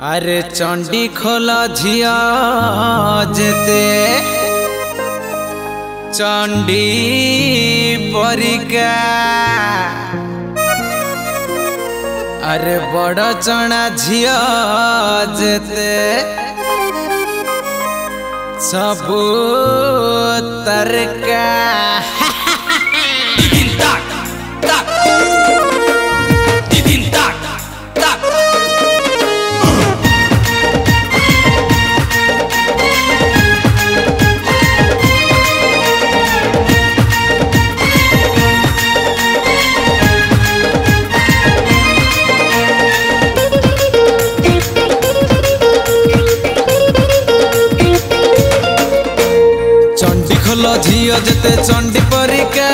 अरे चंडी खोला झिया जेते चंडी परिका अरे बड़ चना झिया जेते सबू तरका झियो जते चंडी परिका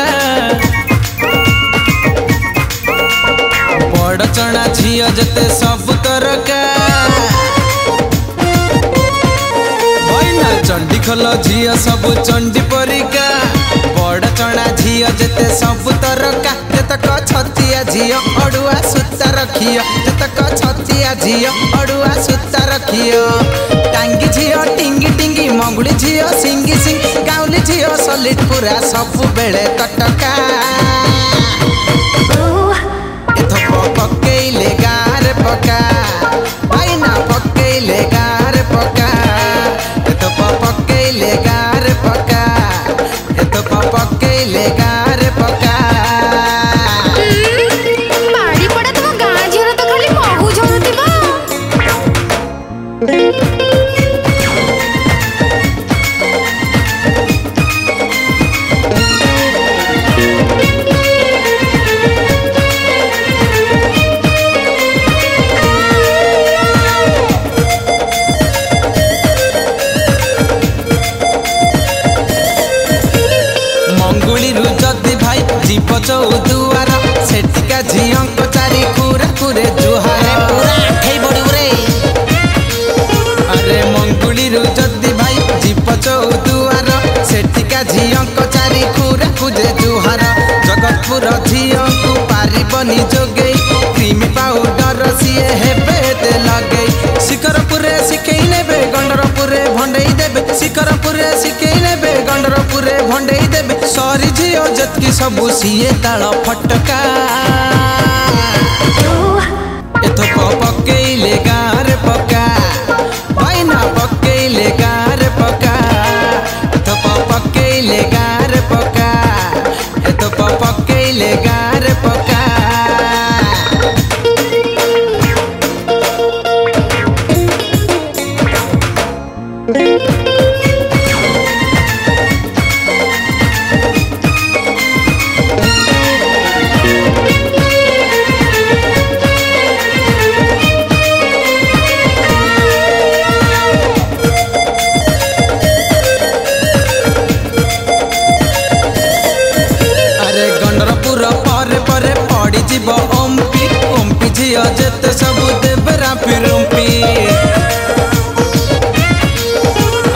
बड़ चना झियो जते सब तरका होइना चंडी खोल झियो सब चंडी परिका बड़ चना झियो जते सब तरका जतक छतिया झियो अड़ुआ सूता रखियो जतक छतिया झियो अड़ुआ सूता रखियो टांगी झियो टिंगी टिंगी मंगुली झियो सिंगी सिंग गाउली झियो सलिड पूरा सब बेले तटका एथप पकेइले गार पका पाइना पकेइले गार पका एथप पकेइले गार पका एथप पकेइले गार पका बाड़ी पड़ा तो गाँ झियो तो खाली महू झरुतिबा जीप चौदुआर सेठिका झीक चारि खुरे खुरे जुहार पूरा आठे बड़ू रे अरे मंगुली जदि भाई जीप चौदुआर सेठिका झीक चारि खुरे खुरे जुहार जगतपुर झील को पारिबनी जोगे क्रीमी पाउडर सीए हेबे लगे शिखरपुरे शिखई नेबे गंडरपुरे भंडई देबे शिखरपुरे शिखई नेबे गंडरपुरे भंडई देबे सरी झील जतकी सबू सीए ताल फटका एथप पकेइले गार पका पाइना पकेइले गार पका एथप पकेइले गार पका एथप पकेइले गार पका ओम्पी झियो जेते सबू देबरा फिरुम्पी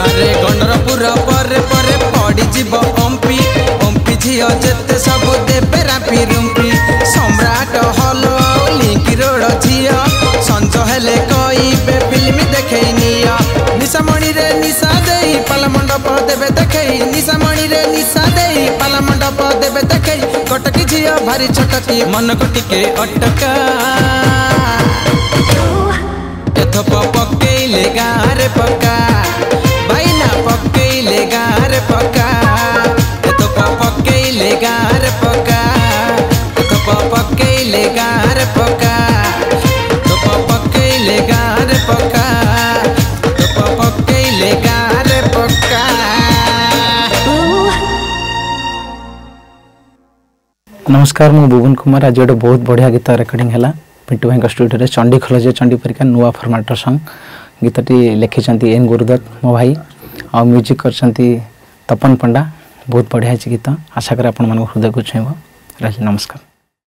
अरे गंडरपुर परे परे पड़ी जीव ओम्पी झियो जेते सबू देबरा फिरुम्पी सम्राट हल लिंक रोड झियो संज हेले कइबे फिल्म देखई निया निशामणि रे निशा देई पाल मंडप देबे देखई निशामणि रे निशा देई पाल मंडप देबे देखई कटकी झियो भारी छटकी मन कटिके अटका एथप पकेइले गार पका बाइना पकेइले गार पका एथप पकेइले गार पका एथप पकेइले गार पका एथप पकेइले गार पका एथप पकेइले गार पका। नमस्कार मु भुवन कुमार आज गोटे बहुत बढ़िया गीत रेकर्डिंग है पिंटू भाई स्टूडियो चंडी खोल जे चंडी परिका नुआ फर्माटर संग गीतटी लिखिं एन गुरुदत्त मो भाई आ म्यूजिक कर तपन पंडा बहुत बढ़िया गीत आशा कर हृदय को छुईब रही नमस्कार।